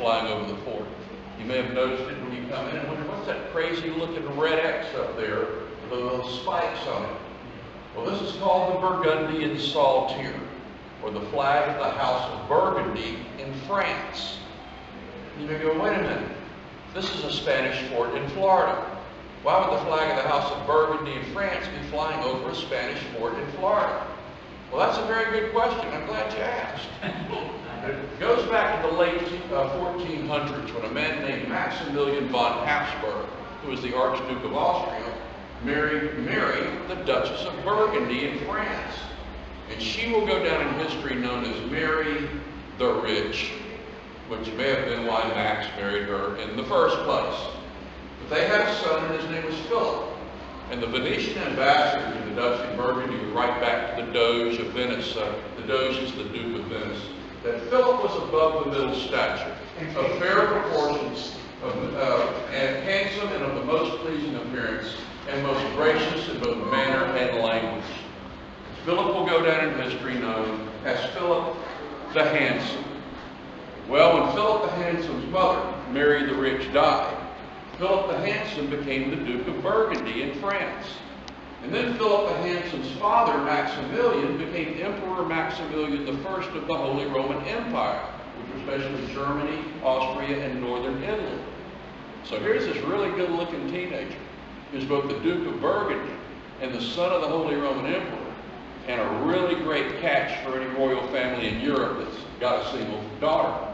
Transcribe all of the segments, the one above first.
flying over the fort. You may have noticed it when you come in and wonder, what's that crazy looking red X up there with those spikes on it? Well, this is called the Burgundy Saltire, or the flag of the House of Burgundy in France. You may go, wait a minute, this is a Spanish fort in Florida. Why would the flag of the House of Burgundy in France be flying over a Spanish fort in Florida? Well, that's a very good question. I'm glad you asked. It goes back to the late 1400s when a man named Maximilian von Habsburg, who was the Archduke of Austria, married Mary, the Duchess of Burgundy in France. And she will go down in history known as Mary the Rich, which may have been why Max married her in the first place. But they had a son, and his name was Philip. And the Venetian ambassador to the Duchy of Burgundy would write back to the Doge of Venice, the Doge is the Duke of Venice, that Philip was above the middle stature, of fair proportions, and handsome and of the most pleasing appearance, and most gracious in both manner and language. Philip will go down in history known as Philip the Handsome. Well, when Philip the Handsome's mother, Mary the Rich, died, Philip the Handsome became the Duke of Burgundy in France. And then Philip the Handsome's father, Maximilian, became Emperor Maximilian I of the Holy Roman Empire, which was especially Germany, Austria, and northern Italy. So here's this really good-looking teenager who's both the Duke of Burgundy and the son of the Holy Roman Emperor, and a really great catch for any royal family in Europe that's got a single daughter.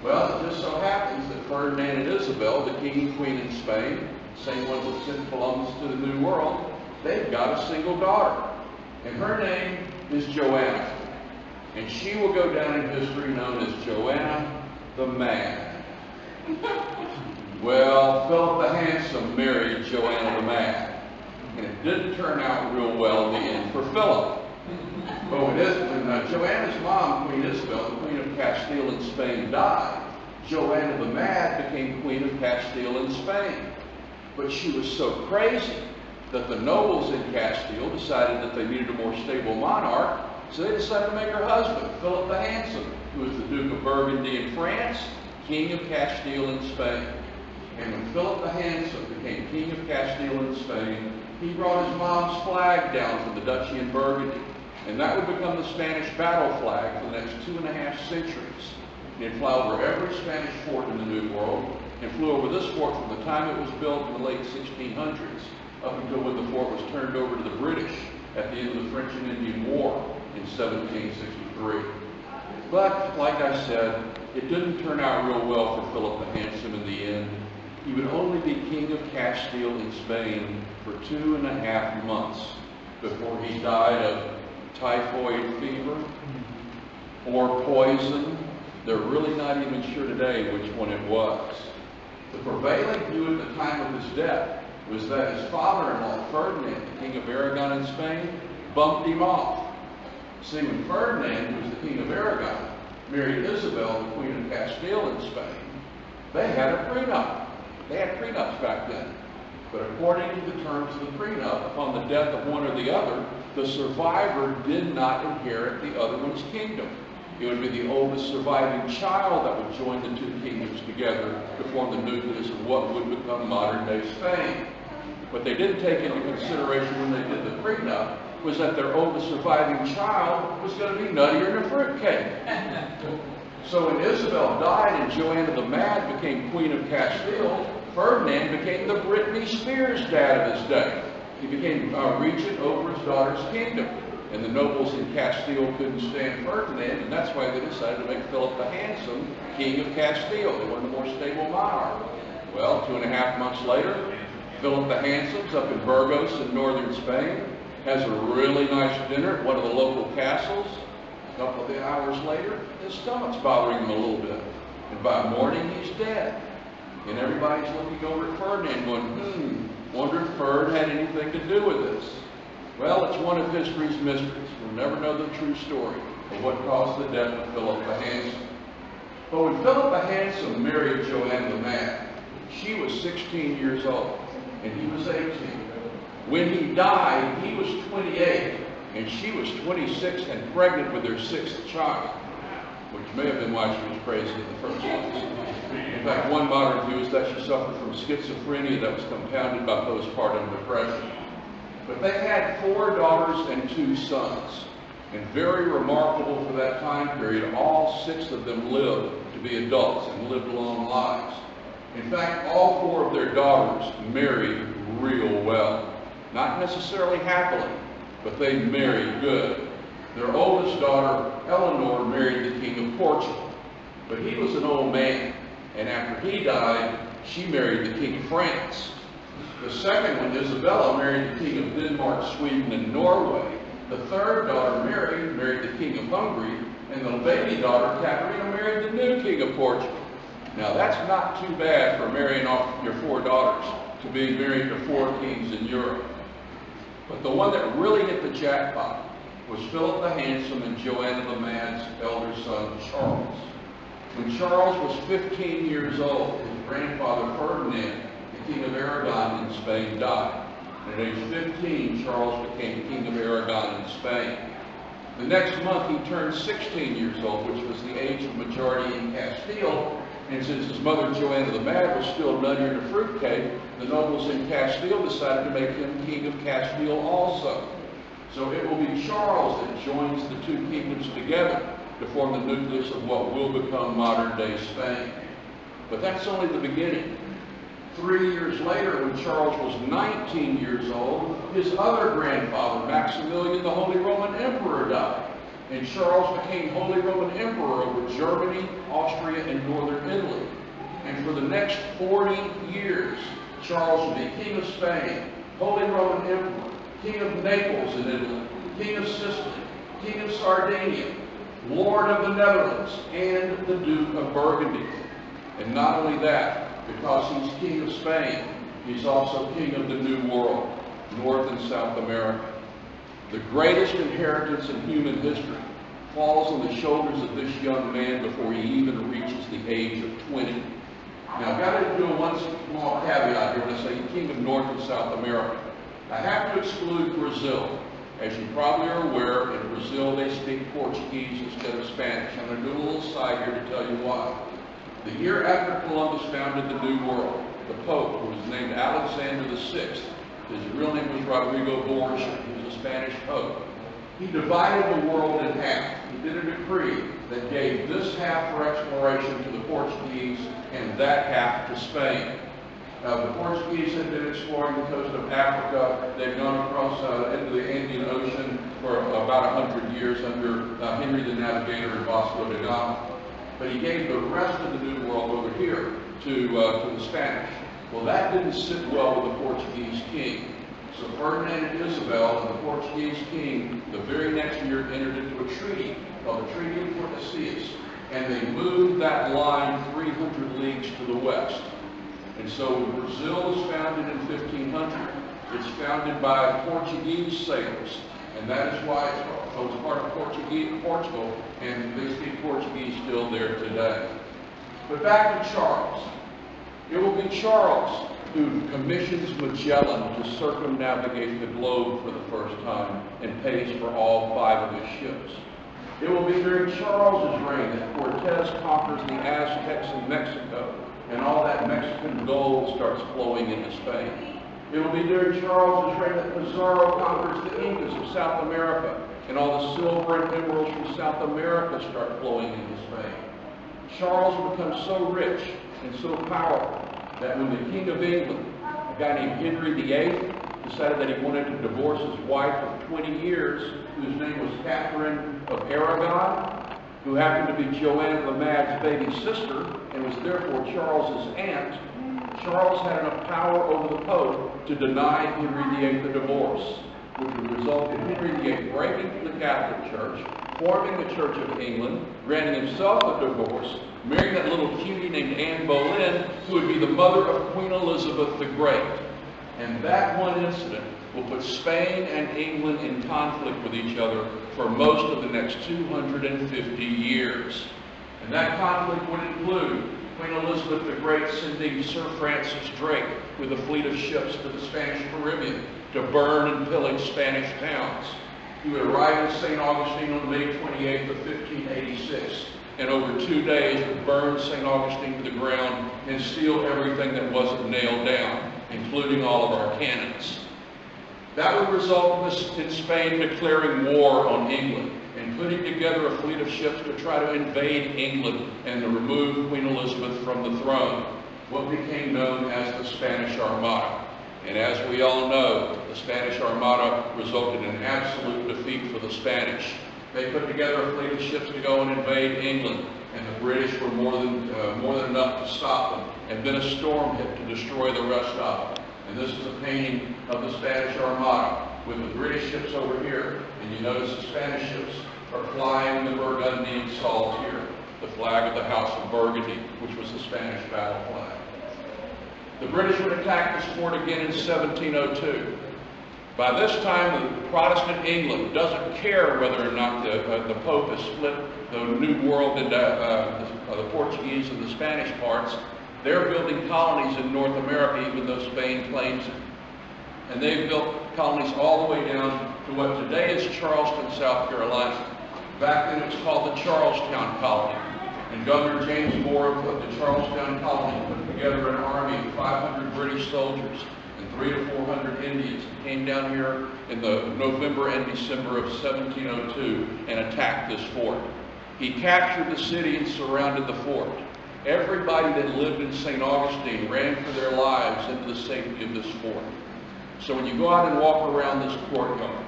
Well, it just so happens that Ferdinand and Isabel, the king and queen in Spain, same ones that sent Columbus to the New World, they've got a single daughter. And her name is Joanna. And she will go down in history known as Joanna the Mad. Well, Philip the Handsome married Joanna the Mad. And it didn't turn out real well in the end for Philip. But when Joanna's mom, Queen Isabel, the Queen of Castile in Spain, died, Joanna the Mad became Queen of Castile in Spain. But she was so crazy that the nobles in Castile decided that they needed a more stable monarch, so they decided to make her husband, Philip the Handsome, who was the Duke of Burgundy in France, King of Castile in Spain. And when Philip the Handsome became King of Castile in Spain, he brought his mom's flag down from the Duchy in Burgundy. And that would become the Spanish battle flag for the next 2.5 centuries. And it flew over every Spanish fort in the New World, and flew over this fort from the time it was built in the late 1600s up until when the fort was turned over to the British at the end of the French and Indian War in 1763. But, like I said, it didn't turn out real well for Philip the Handsome in the end. He would only be King of Castile in Spain for 2.5 months before he died of typhoid fever or poison. They're really not even sure today which one it was. The prevailing view at the time of his death was that his father-in-law, Ferdinand, the King of Aragon in Spain, bumped him off. See, when Ferdinand, who was the King of Aragon, married Isabel, the Queen of Castile in Spain, they had a prenup. They had prenups back then. But according to the terms of the prenup, upon the death of one or the other, the survivor did not inherit the other one's kingdom. It would be the oldest surviving child that would join the two kingdoms together to form the nucleus of what would become modern-day Spain. What they didn't take into consideration when they did the prenup was that their oldest surviving child was going to be nuttier than a fruitcake. So when Isabel died and Joanna the Mad became Queen of Castile, Ferdinand became the Britney Spears dad of his day. He became regent over his daughter's kingdom. And the nobles in Castile couldn't stand Ferdinand, and that's why they decided to make Philip the Handsome King of Castile. They wanted a more stable monarch. Well, 2.5 months later, Philip the Handsome's up in Burgos in northern Spain, has a really nice dinner at one of the local castles. A couple of hours later, his stomach's bothering him a little bit. And by morning, he's dead. And everybody's looking over at Ferdinand going, wonder if Ferd had anything to do with this. Well, it's one of history's mysteries. We'll never know the true story of what caused the death of Philip the Handsome. But when Philip the Handsome married Joanna the Mad, she was 16 years old, and he was 18. When he died, he was 28, and she was 26 and pregnant with their 6th child, which may have been why she was crazy in the first place. In fact, one modern view is that she suffered from schizophrenia that was compounded by postpartum depression. But they had 4 daughters and 2 sons. And very remarkable for that time period, all 6 of them lived to be adults and lived long lives. In fact, all 4 of their daughters married real well. Not necessarily happily, but they married good. Their oldest daughter, Eleanor, married the King of Portugal. But he was an old man, and after he died, she married the King of France. The second one, Isabella, married the King of Denmark, Sweden, and Norway. The third daughter, Mary, married the King of Hungary, and the baby daughter, Catherine, married the new King of Portugal. Now that's not too bad for marrying off your 4 daughters, to be married to 4 kings in Europe. But the one that really hit the jackpot was Philip the Handsome and Joanna the Mad's elder son, Charles. When Charles was 15 years old, his grandfather Ferdinand, the King of Aragon in Spain, died. And at age 15, Charles became King of Aragon in Spain. The next month, he turned 16 years old, which was the age of majority in Castile. And since his mother, Joanna the Mad, was still none near to fruitcake, the nobles in Castile decided to make him King of Castile also. So it will be Charles that joins the 2 kingdoms together to form the nucleus of what will become modern-day Spain. But that's only the beginning. 3 years later, when Charles was 19 years old, his other grandfather, Maximilian, the Holy Roman Emperor, died. And Charles became Holy Roman Emperor over Germany, Austria, and northern Italy. And for the next 40 years, Charles would be King of Spain, Holy Roman Emperor, King of Naples in Italy, King of Sicily, King of Sardinia, Lord of the Netherlands, and the Duke of Burgundy. And not only that, because he's King of Spain, he's also King of the New World, North and South America. The greatest inheritance in human history falls on the shoulders of this young man before he even reaches the age of 20. Now, I've got to do one small caveat here when I say King of North and South America. I have to exclude Brazil. As you probably are aware, in Brazil they speak Portuguese instead of Spanish. I'm going to do a little side here to tell you why. The year after Columbus founded the New World, the Pope, who was named Alexander VI, his real name was Rodrigo Borgia, he was a Spanish Pope. He divided the world in half. He did a decree that gave this half for exploration to the Portuguese and that half to Spain. Now, the Portuguese had been exploring the coast of Africa. They'd gone across into the Indian Ocean for about 100 years under Henry the Navigator and Vasco da Gama. But he gave the rest of the New World over here to the Spanish. Well, that didn't sit well with the Portuguese king. So Ferdinand and Isabel and the Portuguese king, the very next year, entered into a treaty called the Treaty of Tordesillas, and they moved that line 300 leagues to the west. And so when Brazil was founded in 1500, it's founded by Portuguese sailors, and that is why it's part of Portugal, and they speak Portuguese still there today. But back to Charles. It will be Charles who commissions Magellan to circumnavigate the globe for the first time and pays for all 5 of his ships. It will be during Charles's reign that Cortez conquers the Aztecs in Mexico, and all that Mexican gold starts flowing into Spain. It will be during Charles's reign that Pizarro conquers the Incas of South America, and all the silver and emeralds from South America start flowing into Spain. Charles will become so rich and so powerful that when the King of England, a guy named Henry VIII, decided that he wanted to divorce his wife of 20 years, whose name was Catherine of Aragon, who happened to be Joanna the Mad's baby sister and was therefore Charles's aunt, Charles had enough power over the Pope to deny Henry VIII the divorce, which would result in Henry VIII breaking from the Catholic Church, forming the Church of England, granting himself a divorce, marrying that little cutie named Anne Boleyn, who would be the mother of Queen Elizabeth the Great. And that one incident will put Spain and England in conflict with each other for most of the next 250 years. And that conflict would include Queen Elizabeth the Great sending Sir Francis Drake with a fleet of ships to the Spanish Caribbean to burn and pillage Spanish towns. He would arrive in St. Augustine on May 28th of 1586 and over 2 days would burn St. Augustine to the ground and steal everything that wasn't nailed down, including all of our cannons. That would result in Spain declaring war on England and putting together a fleet of ships to try to invade England and to remove Queen Elizabeth from the throne, what became known as the Spanish Armada. And as we all know, the Spanish Armada resulted in absolute defeat for the Spanish. They put together a fleet of ships to go and invade England, and the British were more than enough to stop them. And then a storm hit to destroy the rest of them. And this is a painting of the Spanish Armada with the British ships over here, and you notice the Spanish ships are flying the Burgundy salts here, the flag of the House of Burgundy, which was the Spanish battle flag. The British would attack this fort again in 1702. By this time, the Protestant England doesn't care whether or not the Pope has split the New World into the Portuguese and the Spanish parts. They're building colonies in North America, even though Spain claims it. And they've built colonies all the way down to what today is Charleston, South Carolina. Back then it was called the Charlestown Colony. And Governor James Moore of the Charlestown Colony put together an army of 500 British soldiers and 300 to 400 Indians and came down here in the November and December of 1702 and attacked this fort. He captured the city and surrounded the fort. Everybody that lived in St. Augustine ran for their lives into the safety of this fort. So when you go out and walk around this courtyard,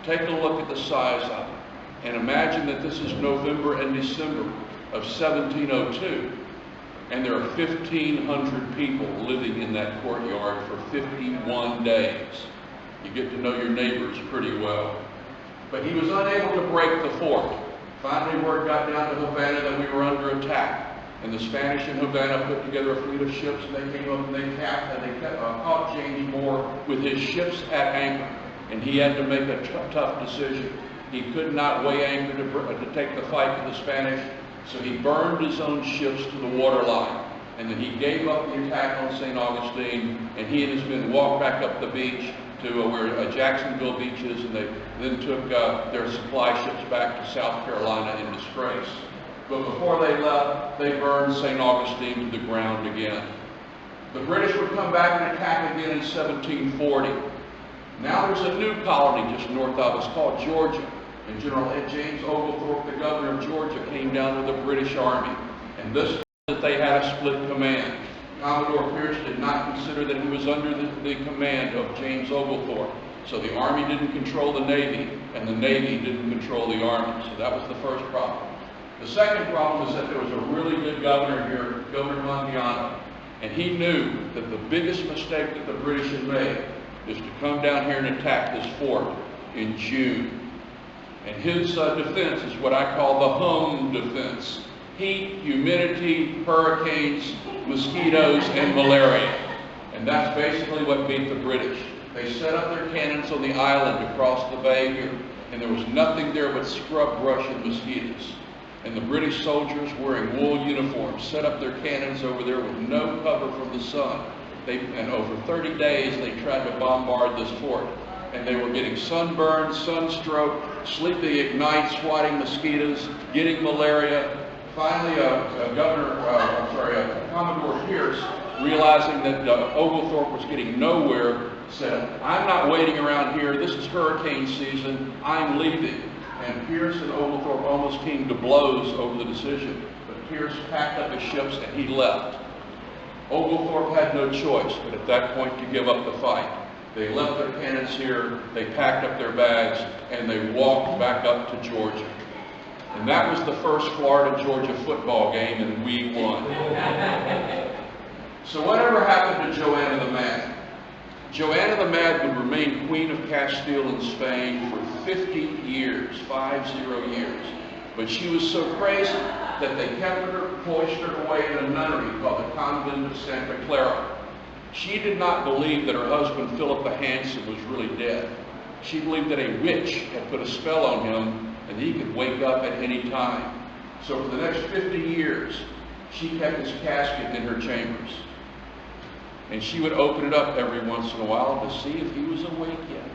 take a look at the size of it, and imagine that this is November and December of 1702, and there are 1,500 people living in that courtyard for 51 days. You get to know your neighbors pretty well. But he was unable to break the fort. Finally, word got down to Havana that we were under attack. And the Spanish in Havana put together a fleet of ships, and they came up and they caught James Moore with his ships at anchor. And he had to make a tough decision. He could not weigh anchor to take the fight to the Spanish, so he burned his own ships to the waterline. And then he gave up the attack on St. Augustine, and he and his men walked back up the beach to where Jacksonville Beach is, and they then took their supply ships back to South Carolina in disgrace. But before they left, they burned St. Augustine to the ground again. The British would come back and attack again in 1740. Now there's a new colony just north of us called Georgia. And General James Oglethorpe, the governor of Georgia, came down with the British Army. And this that they had a split command. Commodore Pierce did not consider that he was under the command of James Oglethorpe. So the Army didn't control the Navy, and the Navy didn't control the Army. So that was the first problem. The second problem is that there was a really good governor here, Governor Mondiano, and he knew that the biggest mistake that the British had made is to come down here and attack this fort in June. And his defense is what I call the home defense. Heat, humidity, hurricanes, mosquitoes, and malaria. And that's basically what beat the British. They set up their cannons on the island across the bay here, and there was nothing there but scrub brush and mosquitoes. And the British soldiers wearing wool uniforms set up their cannons over there with no cover from the sun. And over 30 days they tried to bombard this fort. And they were getting sunburned, sunstroke, sleeping at night, swatting mosquitoes, getting malaria. Finally, Commodore Pierce, realizing that Oglethorpe was getting nowhere, said, "I'm not waiting around here. This is hurricane season. I'm leaving." And Pierce and Oglethorpe almost came to blows over the decision. But Pierce packed up his ships and he left. Oglethorpe had no choice but at that point to give up the fight. They left their cannons here, they packed up their bags, and they walked back up to Georgia. And that was the first Florida-Georgia football game, and we won. So whatever happened to Joanna the Mad? Joanna the Mad would remain Queen of Castile and Spain for 50 years, 50 years. But she was so crazy that they kept her cloistered away in a nunnery called the Convent of Santa Clara. She did not believe that her husband, Philip the Handsome, was really dead. She believed that a witch had put a spell on him and he could wake up at any time. So for the next 50 years, she kept his casket in her chambers. And she would open it up every once in a while to see if he was awake yet.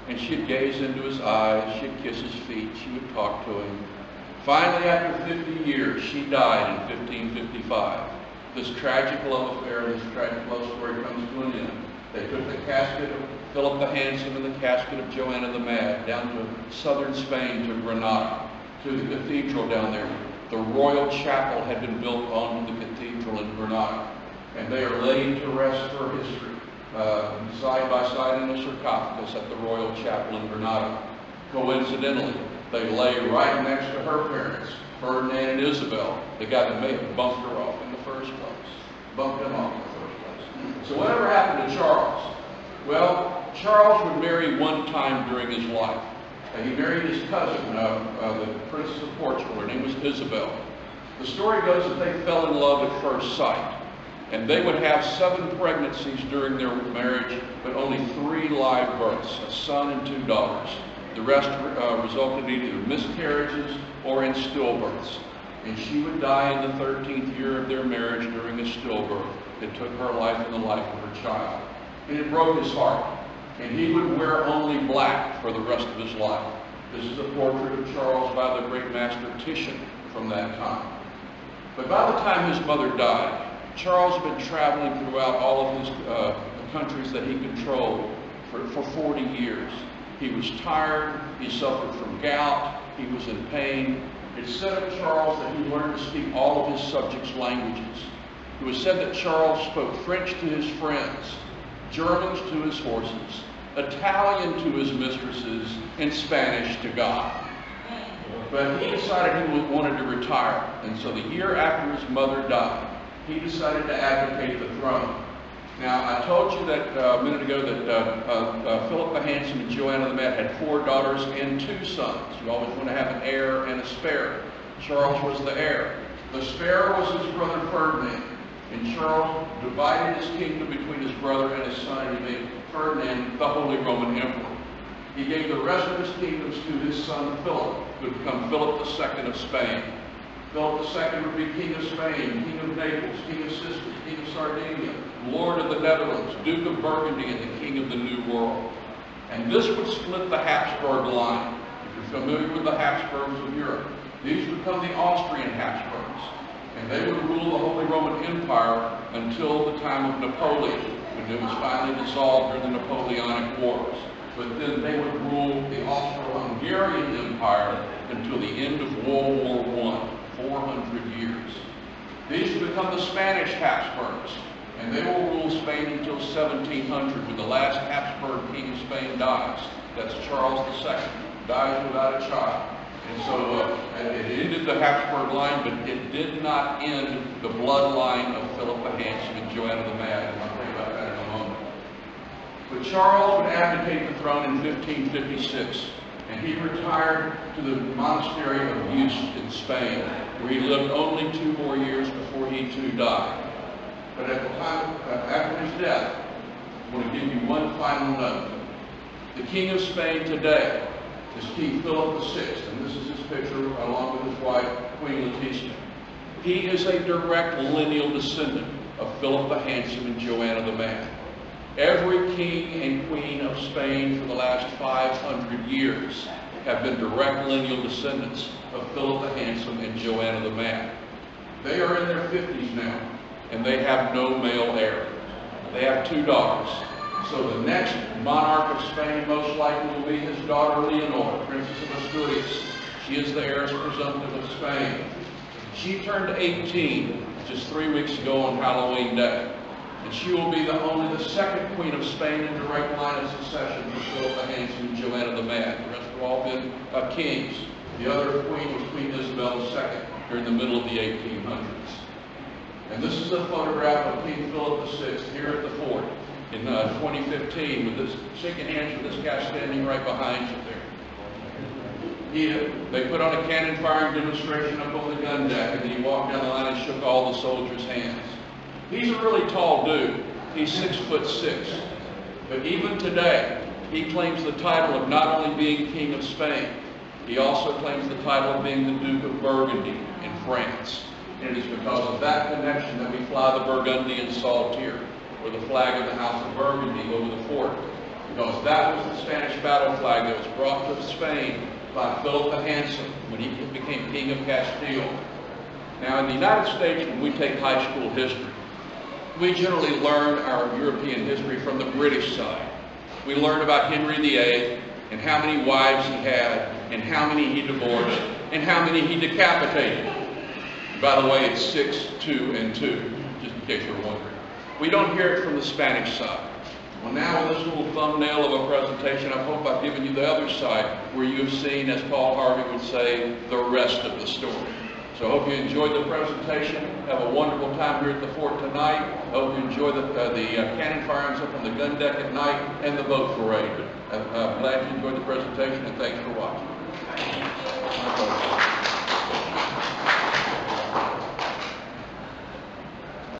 And she'd gaze into his eyes, she'd kiss his feet, she would talk to him. Finally, after 50 years, she died in 1555. This tragic love affair, this tragic love story comes to an end. They took the casket of Philip the Handsome and the casket of Joanna the Mad down to southern Spain, to Granada, to the cathedral down there. The royal chapel had been built onto the cathedral in Granada, and they are laid to rest for history, side by side in a sarcophagus at the royal chapel in Granada. Coincidentally, they lay right next to her parents, Ferdinand and Isabel, the guy that may have bumped her off in the first place. Bumped them off in the first place. So whatever happened to Charles? Well, Charles would marry one time during his life. He married his cousin, the Princess of Portugal. Her name was Isabel. The story goes that they fell in love at first sight. And they would have 7 pregnancies during their marriage, but only 3 live births, a son and 2 daughters. The rest resulted in either miscarriages or in stillbirths. And she would die in the 13th year of their marriage during a stillbirth. It took her life and the life of her child. And it broke his heart. And he would wear only black for the rest of his life. This is a portrait of Charles by the great master Titian from that time. But by the time his mother died, Charles had been traveling throughout all of his the countries that he controlled for 40 years. He was tired, he suffered from gout, he was in pain. It's said of Charles that he learned to speak all of his subjects' languages. It was said that Charles spoke French to his friends, Germans to his horses, Italian to his mistresses, and Spanish to God. But he decided he wanted to retire, and so the year after his mother died, he decided to abdicate the throne. Now, I told you that a minute ago that Philip the Handsome and Joanna the Mad had 4 daughters and 2 sons. You always want to have an heir and a spare. Charles was the heir. The spare was his brother Ferdinand. And Charles divided his kingdom between his brother and his son, and he made Ferdinand the Holy Roman Emperor. He gave the rest of his kingdoms to his son Philip, who would become Philip II of Spain. Philip II would be King of Spain, King of Naples, King of Sicily, King of Sardinia, Lord of the Netherlands, Duke of Burgundy, and the King of the New World. And this would split the Habsburg line. If you're familiar with the Habsburgs of Europe, these would become the Austrian Habsburgs. And they would rule the Holy Roman Empire until the time of Napoleon, when it was finally dissolved during the Napoleonic Wars. But then they would rule the Austro-Hungarian Empire until the end of World War I, 400 years. These would become the Spanish Habsburgs, and they will rule Spain until 1700, when the last Habsburg king of Spain dies. That's Charles II, dies without a child. And so it ended the Habsburg line, but it did not end the bloodline of Philip the Handsome and Joanna the Mad. And I'll tell you about that in a moment. But Charles would abdicate the throne in 1556, and he retired to the monastery of Beauce in Spain, where he lived only 2 more years before he too died. But at the time, after his death, I want to give you one final note. The King of Spain today is King Philip VI, and this is his picture along with his wife, Queen Letizia. He is a direct lineal descendant of Philip the Handsome and Joanna the Mad. Every king and queen of Spain for the last 500 years have been direct lineal descendants of Philip the Handsome and Joanna the Mad. They are in their 50s now, and they have no male heir. They have 2 daughters. So the next monarch of Spain most likely will be his daughter Leonor, Princess of Asturias. She is the heiress presumptive of Spain. She turned 18 just 3 weeks ago on Halloween Day. And she will be only the 2nd queen of Spain in direct line of succession from Philip the Handsome and Joanna the Mad. The rest have all been kings. The other queen was Queen Isabel II during the middle of the 1800s. And this is a photograph of King Philip VI here at the fort in 2015, with this, shaking hands with this guy standing right behind you there. They put on a cannon firing demonstration up on the gun deck, and then he walked down the line and shook all the soldiers' hands. He's a really tall dude. He's 6'6". But even today, he claims the title of not only being King of Spain, he also claims the title of being the Duke of Burgundy in France. And it is because of that connection that we fly the Burgundian saltire, or the flag of the House of Burgundy, over the fort. Because that was the Spanish battle flag that was brought to Spain by Philip the Handsome when he became King of Castile. Now, in the United States, when we take high school history, we generally learn our European history from the British side. We learn about Henry VIII and how many wives he had and how many he divorced and how many he decapitated. By the way, it's 6, 2, and 2, just in case you're wondering. We don't hear it from the Spanish side. Well, now with this little thumbnail of a presentation, I hope I've given you the other side where you've seen, as Paul Harvey would say, the rest of the story. So I hope you enjoyed the presentation. Have a wonderful time here at the fort tonight. I hope you enjoy the cannon firings up on the gun deck at night and the boat parade. I'm glad you enjoyed the presentation, and thanks for watching.